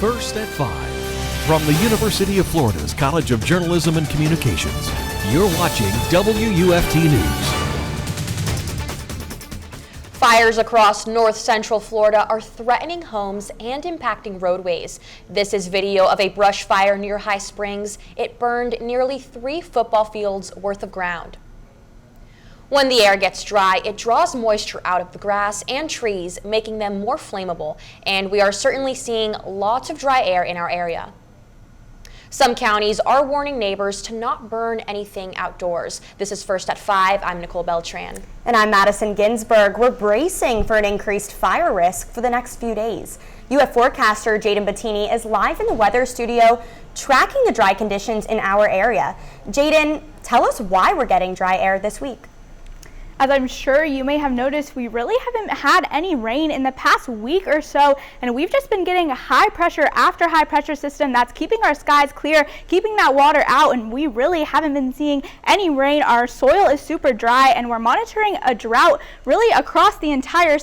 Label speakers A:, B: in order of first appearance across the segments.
A: First at 5. From the University of Florida's College of Journalism and Communications, you're watching WUFT News.
B: Fires across north central Florida are threatening homes and impacting roadways. This is video of a brush fire near High Springs. It burned nearly 3 football fields worth of ground. When the air gets dry, it draws moisture out of the grass and trees, making them more flammable, and we are certainly seeing lots of dry air in our area. Some counties are warning neighbors to not burn anything outdoors. This is First at 5. I'm Nicole Beltran.
C: And I'm Madison Ginsberg. We're bracing for an increased fire risk for the next few days. UF forecaster Jadyn Bottini is live in the weather studio tracking the dry conditions in our area. Jadyn, tell us why we're getting dry air this week.
D: As I'm sure you may have noticed, we really haven't had any rain in the past week or so, and we've just been getting high pressure after high pressure system that's keeping our skies clear, keeping that water out, and we really haven't been seeing any rain. Our soil is super dry, and we're monitoring a drought really across the entire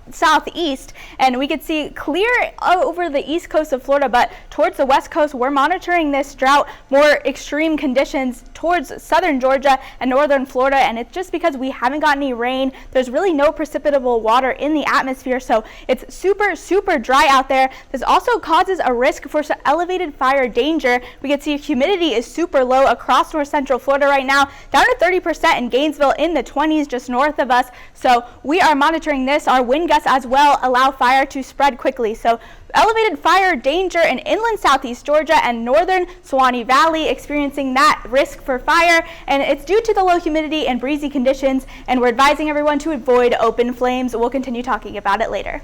D: southeast, and we could see clear over the east coast of Florida, but towards the west coast we're monitoring this drought, more extreme conditions towards southern Georgia and northern Florida, and it's just because we haven't got any rain. There's really no precipitable water in the atmosphere, so it's super dry out there. This also causes a risk for elevated fire danger. We can see humidity is super low across north central Florida right now, down to 30% in Gainesville, in the 20s just north of us, so we are monitoring this. Our wind gusts as well allow fire to spread quickly. So elevated fire danger in inland southeast Georgia and northern Suwannee Valley, experiencing that risk for fire, and it's due to the low humidity and breezy conditions, and we're advising everyone to avoid open flames. We'll continue talking about it later.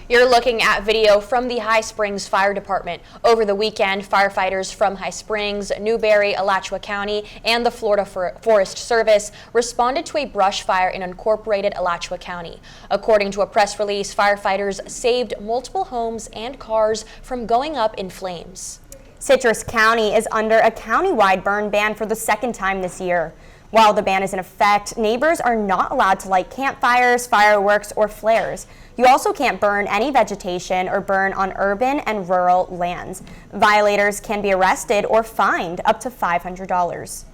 B: You're looking at video from the High Springs Fire Department. Over the weekend, firefighters from High Springs, Newberry, Alachua County, and the Florida Forest Service responded to a brush fire in unincorporated Alachua County. According to a press release, firefighters saved multiple homes and cars from going up in flames.
C: Citrus County is under a countywide burn ban for the second time this year. While the ban is in effect, neighbors are not allowed to light campfires, fireworks, or flares. You also can't burn any vegetation or burn on urban and rural lands. Violators can be arrested or fined up to $500.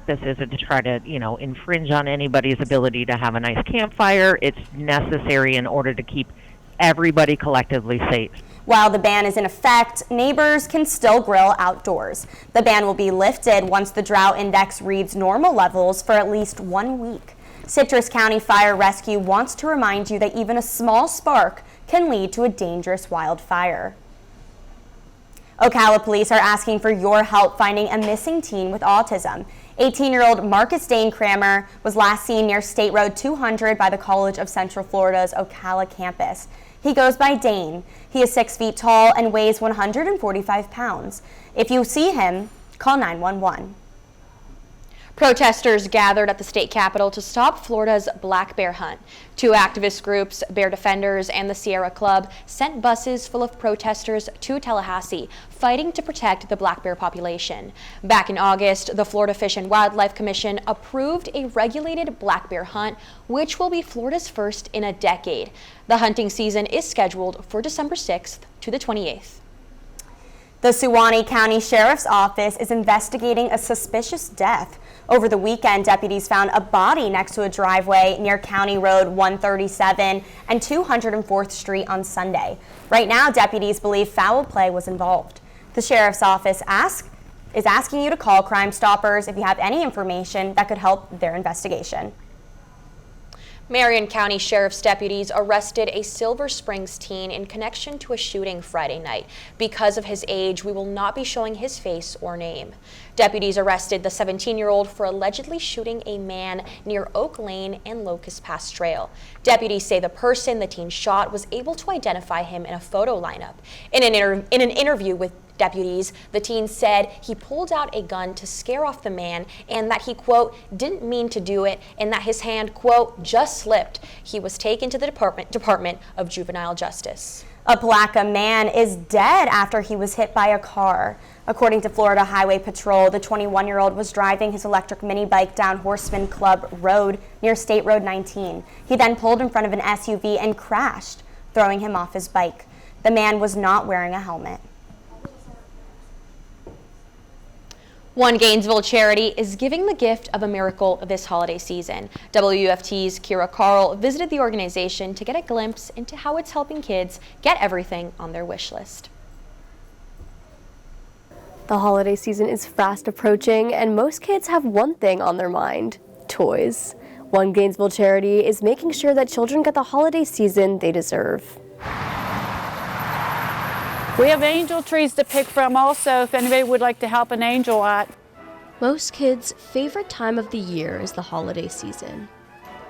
E: This isn't to try to, infringe on anybody's ability to have a nice campfire. It's necessary in order to keep everybody collectively safe.
C: While the ban is in effect, neighbors can still grill outdoors. The ban will be lifted once the drought index reads normal levels for at least 1 week. Citrus County Fire Rescue wants to remind you that even a small spark can lead to a dangerous wildfire. Ocala police are asking for your help finding a missing teen with autism. 18-year-old Marcus Dane Kramer was last seen near State Road 200 by the College of Central Florida's Ocala campus. He goes by Dane. He is 6 feet tall and weighs 145 pounds. If you see him, call 911.
B: Protesters gathered at the state capitol to stop Florida's black bear hunt. 2 activist groups, Bear Defenders and the Ciara Club, sent buses full of protesters to Tallahassee, fighting to protect the black bear population. Back in August, the Florida Fish and Wildlife Commission approved a regulated black bear hunt, which will be Florida's first in a decade. The hunting season is scheduled for December 6th to the 28th.
C: The Suwannee County Sheriff's Office is investigating a suspicious death. Over the weekend, deputies found a body next to a driveway near County Road 137 and 204th Street on Sunday. Right now, deputies believe foul play was involved. The Sheriff's Office is asking you to call Crime Stoppers if you have any information that could help their investigation.
B: Marion County Sheriff's deputies arrested a Silver Springs teen in connection to a shooting Friday night. Because of his age, we will not be showing his face or name. Deputies arrested the 17-year-old for allegedly shooting a man near Oak Lane and Locust Pass Trail. Deputies say the person the teen shot was able to identify him in a photo lineup. In an interview with deputies, the teen said he pulled out a gun to scare off the man and that he, quote, didn't mean to do it and that his hand, quote, just slipped. He was taken to the Department of Juvenile Justice.
C: A Palatka man is dead after he was hit by a car. According to Florida Highway Patrol, the 21-year-old was driving his electric mini bike down Horseman Club Road near State Road 19. He then pulled in front of an SUV and crashed, throwing him off his bike. The man was not wearing a helmet.
B: One Gainesville charity is giving the gift of a miracle this holiday season. WUFT's Carle visited the organization to get a glimpse into how it's helping kids get everything on their wish list.
F: The holiday season is fast approaching, and most kids have one thing on their mind: toys. One Gainesville charity is making sure that children get the holiday season they deserve.
G: We have angel trees to pick from also, if anybody would like to help an angel out.
F: Most kids' favorite time of the year is the holiday season.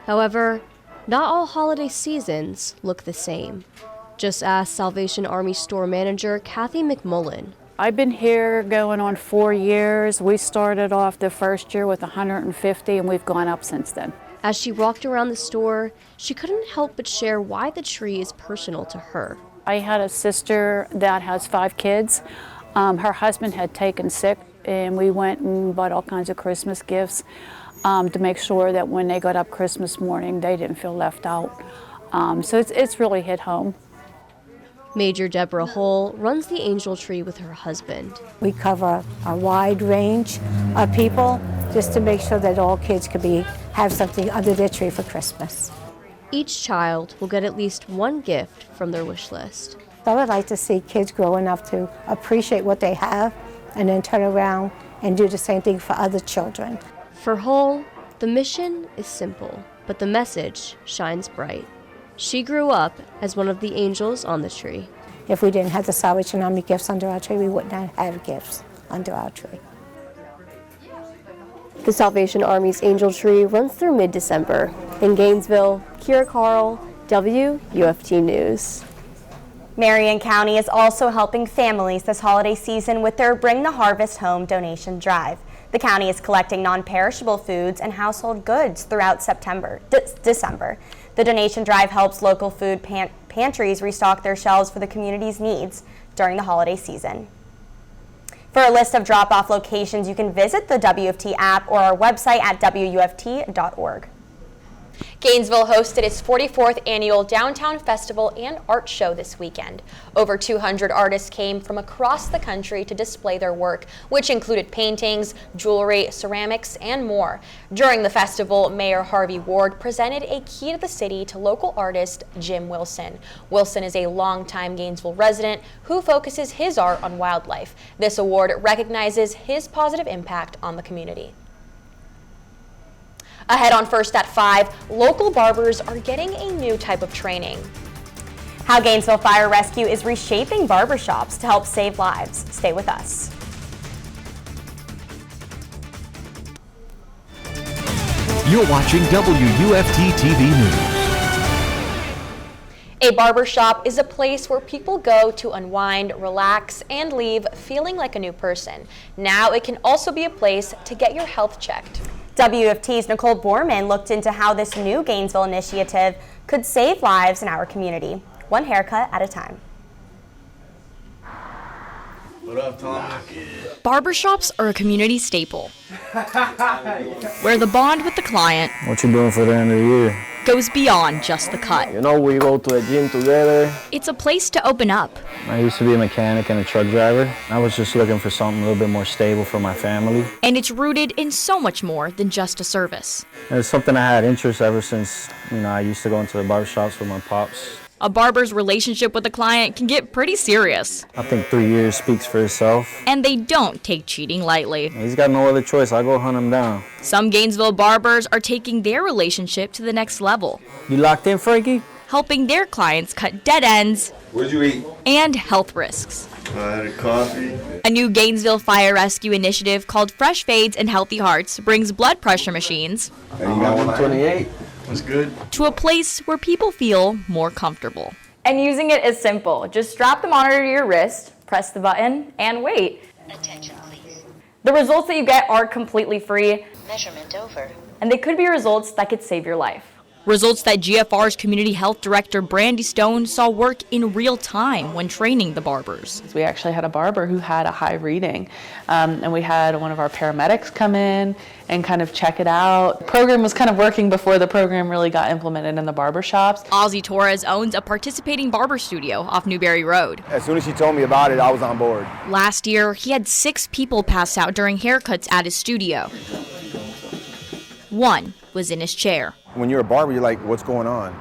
F: However, not all holiday seasons look the same. Just ask Salvation Army store manager Kathy McMullen.
G: I've been here going on 4 years. We started off the first year with 150 and we've gone up since then.
F: As she walked around the store, she couldn't help but share why the tree is personal to her.
G: I had a sister that has 5 kids. Her husband had taken sick, and we went and bought all kinds of Christmas gifts to make sure that when they got up Christmas morning, they didn't feel left out. So it's really hit home.
F: Major Deborah Hull runs the angel tree with her husband.
H: We cover a wide range of people just to make sure that all kids could have something under their tree for Christmas.
F: Each child will get at least one gift from their wish list.
H: I would like to see kids growing up to appreciate what they have and then turn around and do the same thing for other children.
F: For Hull, the mission is simple, but the message shines bright. She grew up as one of the angels on the tree.
H: If we didn't have the Salvation Army gifts under our tree, we would not have gifts under our tree.
F: The Salvation Army's angel tree runs through mid-December. In Gainesville, Carle, WUFT News.
C: Marion County is also helping families this holiday season with their Bring the Harvest Home donation drive. The county is collecting non-perishable foods and household goods throughout December. The donation drive helps local food pantries restock their shelves for the community's needs during the holiday season. For a list of drop-off locations, you can visit the WUFT app or our website at wuft.org. Gainesville hosted its 44th annual Downtown Festival and Art Show this weekend. Over 200 artists came from across the country to display their work, which included paintings, jewelry, ceramics, and more. During the festival, Mayor Harvey Ward presented a key to the city to local artist Jim Wilson. Wilson is a longtime Gainesville resident who focuses his art on wildlife. This award recognizes his positive impact on the community. Ahead on First at 5, local barbers are getting a new type of training. How Gainesville Fire Rescue is reshaping barbershops to help save lives. Stay with us.
A: You're watching WUFT-TV News.
B: A barbershop is a place where people go to unwind, relax, and leave feeling like a new person. Now it can also be a place to get your health checked. WUFT's Nicole Borman looked into how this new Gainesville initiative could save lives in our community, one haircut at a time.
I: What up, Thomas?
J: Barbershops are a community staple, where the bond with the client
I: What you doing for the end of the year?
J: goes beyond just the cut.
I: You know, we go to the gym together.
J: It's a place to open up.
I: I used to be a mechanic and a truck driver. I was just looking for something a little bit more stable for my family.
J: And it's rooted in so much more than just a service.
I: And it's something I had interest ever since, I used to go into the barbershops with my pops.
J: A barber's relationship with a client can get pretty serious.
I: I think 3 years speaks for itself.
J: And they don't take cheating lightly.
I: He's got no other choice. I'll go hunt him down.
J: Some Gainesville barbers are taking their relationship to the next level,
I: You locked in, Frankie?
J: helping their clients cut dead ends
K: What'd you eat?
J: and health risks.
K: I had a coffee.
J: A new Gainesville Fire Rescue initiative called Fresh Fades and Healthy Hearts brings blood pressure machines
K: And you got 128. That's good.
J: to a place where people feel more comfortable.
L: And using it is simple. Just strap the monitor to your wrist, press the button, and wait.
M: Attention, please.
L: The results that you get are completely free,
M: Measurement over.
L: and they could be results that could save your life.
J: Results that GFR's Community Health Director Brandy Stone saw work in real time when training the barbers.
M: We actually had a barber who had a high reading, and we had one of our paramedics come in and kind of check it out. The program was kind of working before the program really got implemented in the barber shops.
J: Ozzy Torres owns a participating barber studio off Newberry Road.
N: As soon as she told me about it, I was on board.
J: Last year, he had 6 people pass out during haircuts at his studio. One was in his chair.
N: When you're a barber, you're like, what's going on?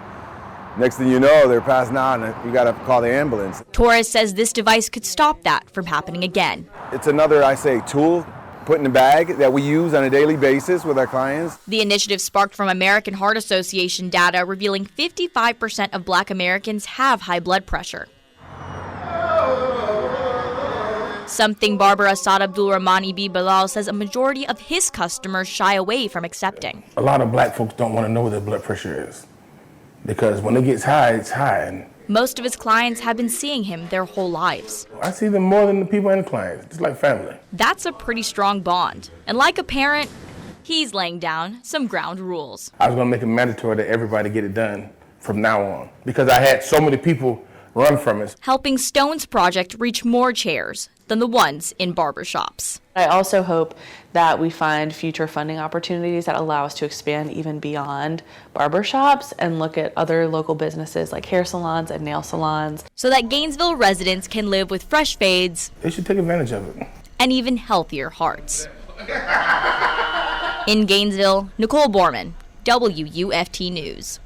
N: Next thing you know, they're passing out and you gotta call the ambulance.
J: Torres says this device could stop that from happening again.
N: It's another, tool put in the bag that we use on a daily basis with our clients.
J: The initiative sparked from American Heart Association data revealing 55% of Black Americans have high blood pressure. Something barber Asad Abdulrahman Ibi Bilal says a majority of his customers shy away from accepting.
O: A lot of black folks don't want to know what their blood pressure is because when it gets high, it's high. And
J: most of his clients have been seeing him their whole lives.
O: I see them more than the people in the clients. It's like family.
J: That's a pretty strong bond. And like a parent, he's laying down some ground rules.
O: I was going to make it mandatory that everybody get it done from now on because I had so many people run from it.
J: Helping Stone's project reach more chairs than the ones in barbershops.
M: I also hope that we find future funding opportunities that allow us to expand even beyond barbershops and look at other local businesses like hair salons and nail salons.
J: So that Gainesville residents can live with fresh fades.
O: They should take advantage of it.
J: And even healthier hearts. In Gainesville, Nicole Borman, WUFT News.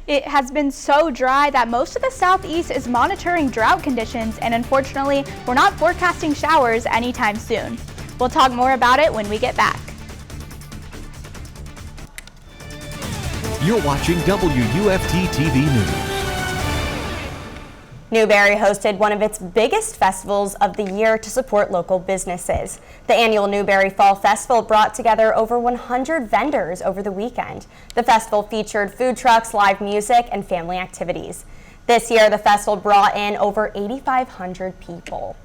D: It has been so dry that most of the southeast is monitoring drought conditions, and unfortunately, we're not forecasting showers anytime soon. We'll talk more about it when we get back.
A: You're watching WUFT-TV News.
C: Newberry hosted one of its biggest festivals of the year to support local businesses. The annual Newberry Fall Festival brought together over 100 vendors over the weekend. The festival featured food trucks, live music, and family activities. This year, the festival brought in over 8,500 people.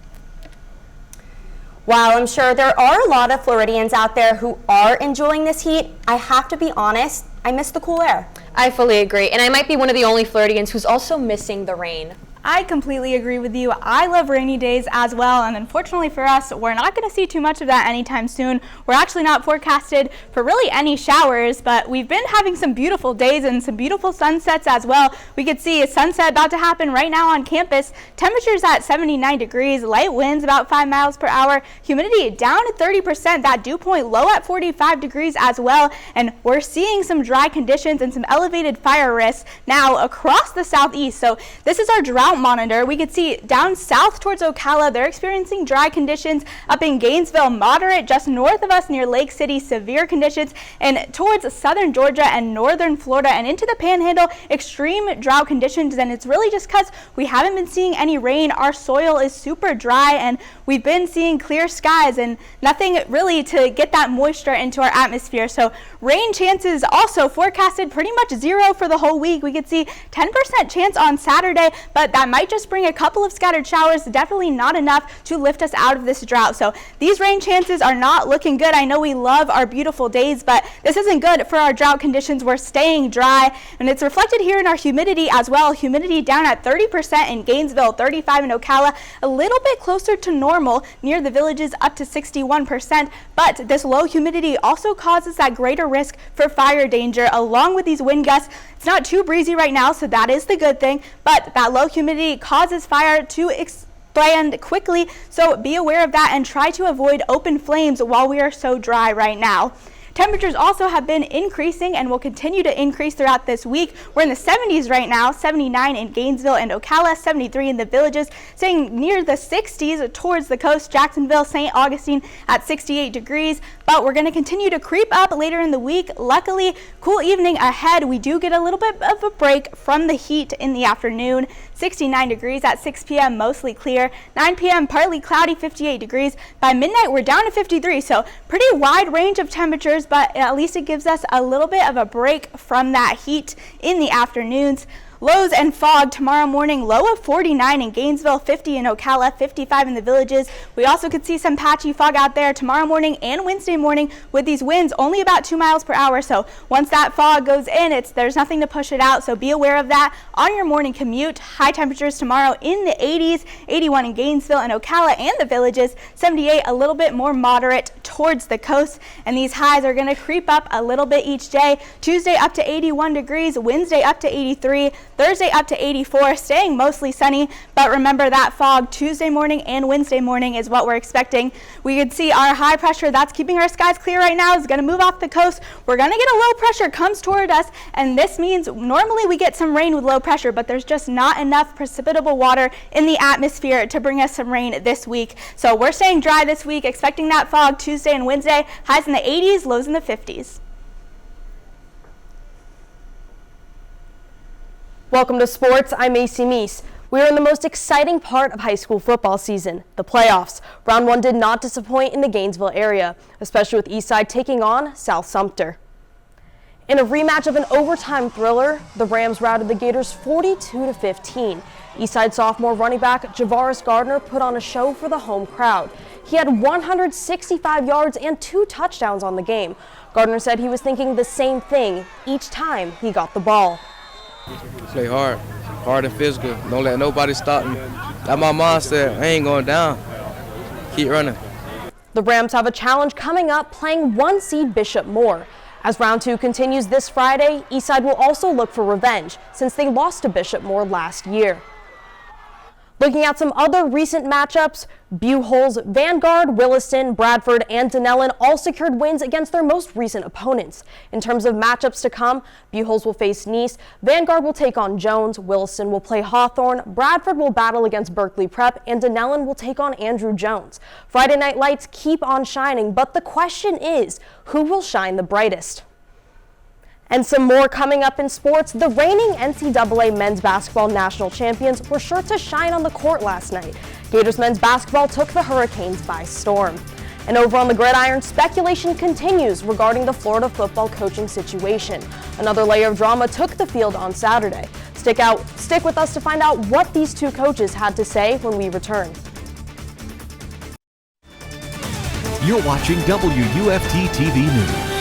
C: While I'm sure there are a lot of Floridians out there who are enjoying this heat, I have to be honest, I miss the cool air.
B: I fully agree, and I might be one of the only Floridians who's also missing the rain.
D: I completely agree with you. I love rainy days as well, and unfortunately for us, we're not going to see too much of that anytime soon. We're actually not forecasted for really any showers, but we've been having some beautiful days and some beautiful sunsets as well. We could see a sunset about to happen right now on campus. Temperatures at 79 degrees, light winds about 5 miles per hour, humidity down at 30%, that dew point low at 45 degrees as well, and we're seeing some dry conditions and some elevated fire risks now across the southeast. So this is our drought monitor. We could see down south towards Ocala, they're experiencing dry conditions. Up in Gainesville, moderate. Just north of us near Lake City, severe conditions. And towards southern Georgia and northern Florida and into the Panhandle, extreme drought conditions. And it's really just because we haven't been seeing any rain. Our soil is super dry and we've been seeing clear skies and nothing really to get that moisture into our atmosphere. So rain chances also forecasted pretty much 0 for the whole week. We could see 10% chance on Saturday, but that might just bring a couple of scattered showers, definitely not enough to lift us out of this drought. So these rain chances are not looking good. I know we love our beautiful days, but this isn't good for our drought conditions. We're staying dry, and it's reflected here in our humidity as well. Humidity down at 30% in Gainesville, 35 in Ocala, a little bit closer to normal near the villages, up to 61%. But this low humidity also causes that greater risk for fire danger along with these wind gusts. It's not too breezy right now, so that is the good thing, but that low humidity causes fire to expand quickly, so be aware of that and try to avoid open flames while we are so dry right now. Temperatures also have been increasing and will continue to increase throughout this week. We're in the 70s right now, 79 in Gainesville and Ocala, 73 in the villages, staying near the 60s towards the coast, Jacksonville, St. Augustine at 68 degrees. But we're going to continue to creep up later in the week. Luckily, cool evening ahead. We do get a little bit of a break from the heat in the afternoon. 69 degrees at 6 p.m., mostly clear. 9 p.m., partly cloudy, 58 degrees. By midnight, we're down to 53, so pretty wide range of temperatures, but at least it gives us a little bit of a break from that heat in the afternoons. Lows and fog tomorrow morning, low of 49 in Gainesville, 50 in Ocala, 55 in the Villages. We also could see some patchy fog out there tomorrow morning and Wednesday morning with these winds only about 2 miles per hour. So once that fog goes in, there's nothing to push it out. So be aware of that on your morning commute. High temperatures tomorrow in the 80s, 81 in Gainesville and Ocala and the Villages, 78 a little bit more moderate towards the coast. And these highs are going to creep up a little bit each day. Tuesday up to 81 degrees, Wednesday up to 83, Thursday up to 84, staying mostly sunny. But remember that fog Tuesday morning and Wednesday morning is what we're expecting. We could see our high pressure that's keeping our skies clear right now is going to move off the coast. We're going to get a low pressure comes toward us, and this means normally we get some rain with low pressure, but there's just not enough precipitable water in the atmosphere to bring us some rain this week. So we're staying dry this week, expecting that fog Tuesday and Wednesday, highs in the 80s, lows in the 50s.
P: Welcome to sports. I'm Macy Meis. We are in the most exciting part of high school football season, the playoffs. Round 1 did not disappoint in the Gainesville area, especially with Eastside taking on South Sumter. In a rematch of an overtime thriller, the Rams routed the Gators 42-15. Eastside sophomore running back Javaris Gardner put on a show for the home crowd. He had 165 yards and 2 touchdowns on the game. Gardner said he was thinking the same thing each time he got the ball.
Q: Play hard and physical. Don't let nobody stop me. That's my mindset. I ain't going down. Keep running.
P: The Rams have a challenge coming up, playing 1 seed Bishop Moore. As round 2 continues this Friday, Eastside will also look for revenge since they lost to Bishop Moore last year. Looking at some other recent matchups, Buchholz, Vanguard, Williston, Bradford, and Dunellen all secured wins against their most recent opponents. In terms of matchups to come, Buchholz will face Nice, Vanguard will take on Jones, Williston will play Hawthorne, Bradford will battle against Berkeley Prep, and Dunellen will take on Andrew Jones. Friday night lights keep on shining, but the question is, who will shine the brightest? And some more coming up in sports. The reigning NCAA men's basketball national champions were sure to shine on the court last night. Gators men's basketball took the Hurricanes by storm. And over on the gridiron, speculation continues regarding the Florida football coaching situation. Another layer of drama took the field on Saturday. Stick with us to find out what these two coaches had to say when we return.
A: You're watching WUFT-TV News.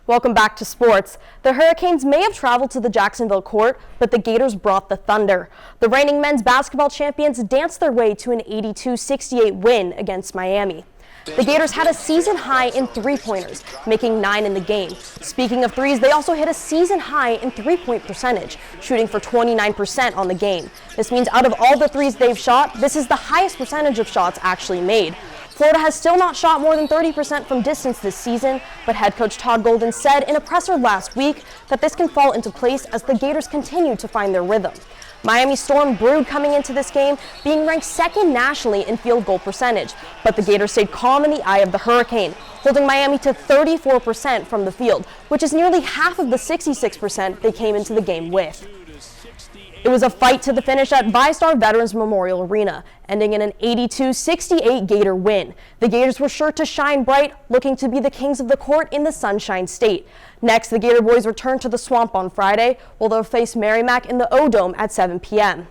P: Welcome back to sports. The Hurricanes may have traveled to the Jacksonville court, but the Gators brought the thunder. The reigning men's basketball champions danced their way to an 82-68 win against Miami. The Gators had a season high in three-pointers, making 9 in the game. Speaking of threes, they also hit a season high in three-point percentage, shooting for 29% on the game. This means out of all the threes they've shot, this is the highest percentage of shots actually made. Florida has still not shot more than 30% from distance this season, but head coach Todd Golden said in a presser last week that this can fall into place as the Gators continue to find their rhythm. Miami Storm brewed coming into this game, being ranked second nationally in field goal percentage, but the Gators stayed calm in the eye of the Hurricane, holding Miami to 34% from the field, which is nearly half of the 66% they came into the game with. It was a fight to the finish at VyStar Veterans Memorial Arena, ending in an 82-68 Gator win. The Gators were sure to shine bright, looking to be the kings of the court in the Sunshine State. Next, the Gator boys return to the Swamp on Friday, while they'll face Merrimack in the O-Dome at 7 p.m.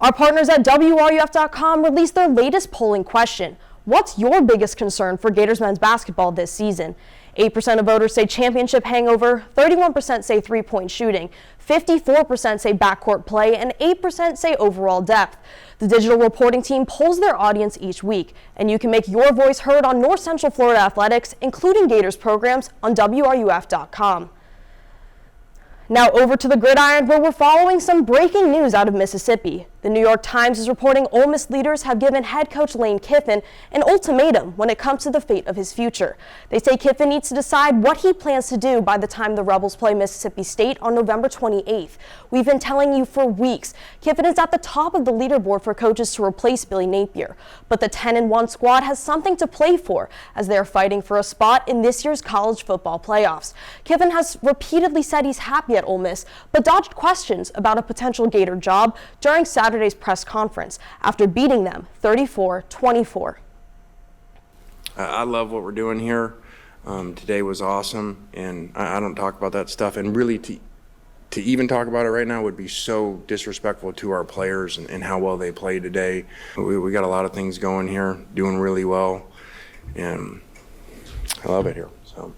P: Our partners at WRUF.com released their latest polling question. What's your biggest concern for Gators men's basketball this season? 8% of voters say championship hangover, 31% say three-point shooting, 54% say backcourt play, and 8% say overall depth. The digital reporting team polls their audience each week, and you can make your voice heard on North Central Florida athletics, including Gators programs, on WRUF.com. Now over to the gridiron, where we're following some breaking news out of Mississippi. The New York Times is reporting Ole Miss leaders have given head coach Lane Kiffin an ultimatum when it comes to the fate of his future. They say Kiffin needs to decide what he plans to do by the time the Rebels play Mississippi State on November 28th. We've been telling you for weeks, Kiffin is at the top of the leaderboard for coaches to replace Billy Napier. But the 10-1 squad has something to play for as they are fighting for a spot in this year's college football playoffs. Kiffin has repeatedly said he's happy at Ole Miss, but dodged questions about a potential Gator job during Saturday's press conference after beating them 34-24.
R: I love what we're doing here. Today was awesome, and I don't talk about that stuff. And really, to even talk about it right now would be so disrespectful to our players and how well they played today. We got a lot of things going here, doing really well, and I love it here. So.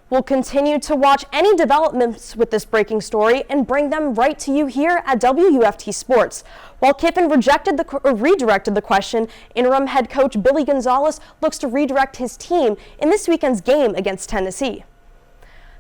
P: We'll continue to watch any developments with this breaking story and bring them right to you here at WUFT Sports. While Kiffin redirected the question, interim head coach Billy Gonzalez looks to redirect his team in this weekend's game against Tennessee.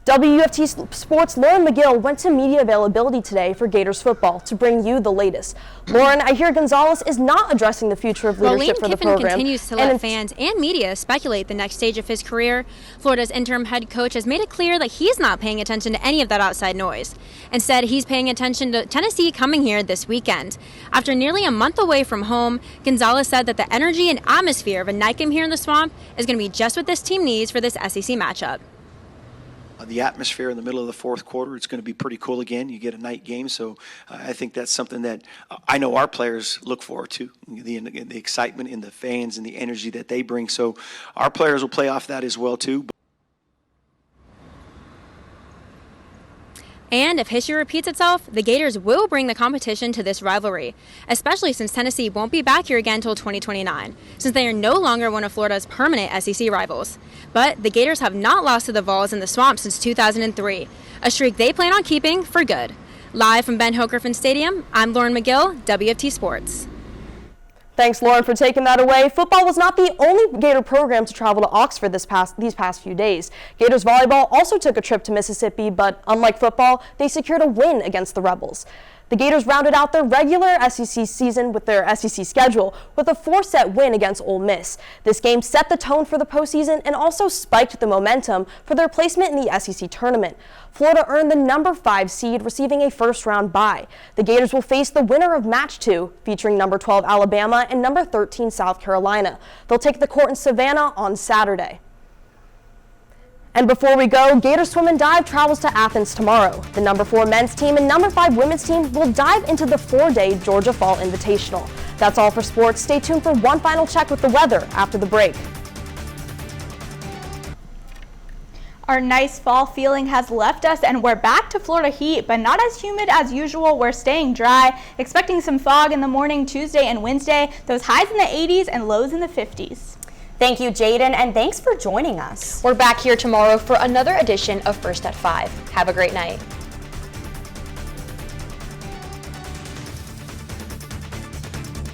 P: WUFT Sports' Lauren McGill went to media availability today for Gators football to bring you the latest. Lauren, I hear Gonzalez is not addressing the future of leadership for the program.
S: Kiffin continues to let fans and media speculate the next stage of his career. Florida's interim head coach has made it clear that he's not paying attention to any of that outside noise. Instead, he's paying attention to Tennessee coming here this weekend. After nearly a month away from home, Gonzalez said that the energy and atmosphere of a night game here in the Swamp is going to be just what this team needs for this SEC matchup.
T: The atmosphere in the middle of the fourth quarter, it's going to be pretty cool again. You get a night game, so I think that's something that I know our players look forward to, the excitement in the fans and the energy that they bring. So our players will play off that as well, too.
S: And if history repeats itself, the Gators will bring the competition to this rivalry, especially since Tennessee won't be back here again until 2029, since they are no longer one of Florida's permanent SEC rivals. But the Gators have not lost to the Vols in the Swamp since 2003, a streak they plan on keeping for good. Live from Ben Hill Griffin Stadium, I'm Lauren McGill, WFT Sports.
P: Thanks, Lauren, for taking that away. Football was not the only Gator program to travel to Oxford these past few days. Gators volleyball also took a trip to Mississippi, but unlike football, they secured a win against the Rebels. The Gators rounded out their regular SEC season with their SEC schedule with a 4-set win against Ole Miss. This game set the tone for the postseason and also spiked the momentum for their placement in the SEC tournament. Florida earned the number 5 seed, receiving a first-round bye. The Gators will face the winner of Match 2, featuring number 12 Alabama and number 13 South Carolina. They'll take the court in Savannah on Saturday. And before we go, Gator Swim and Dive travels to Athens tomorrow. The number 4 men's team and number 5 women's team will dive into the 4-day Georgia Fall Invitational. That's all for sports. Stay tuned for one final check with the weather after the break.
D: Our nice fall feeling has left us and we're back to Florida heat, but not as humid as usual. We're staying dry, expecting some fog in the morning Tuesday and Wednesday, those highs in the 80s and lows in the 50s.
C: Thank you, Jadyn, and thanks for joining us.
B: We're back here tomorrow for another edition of First at 5. Have a great night.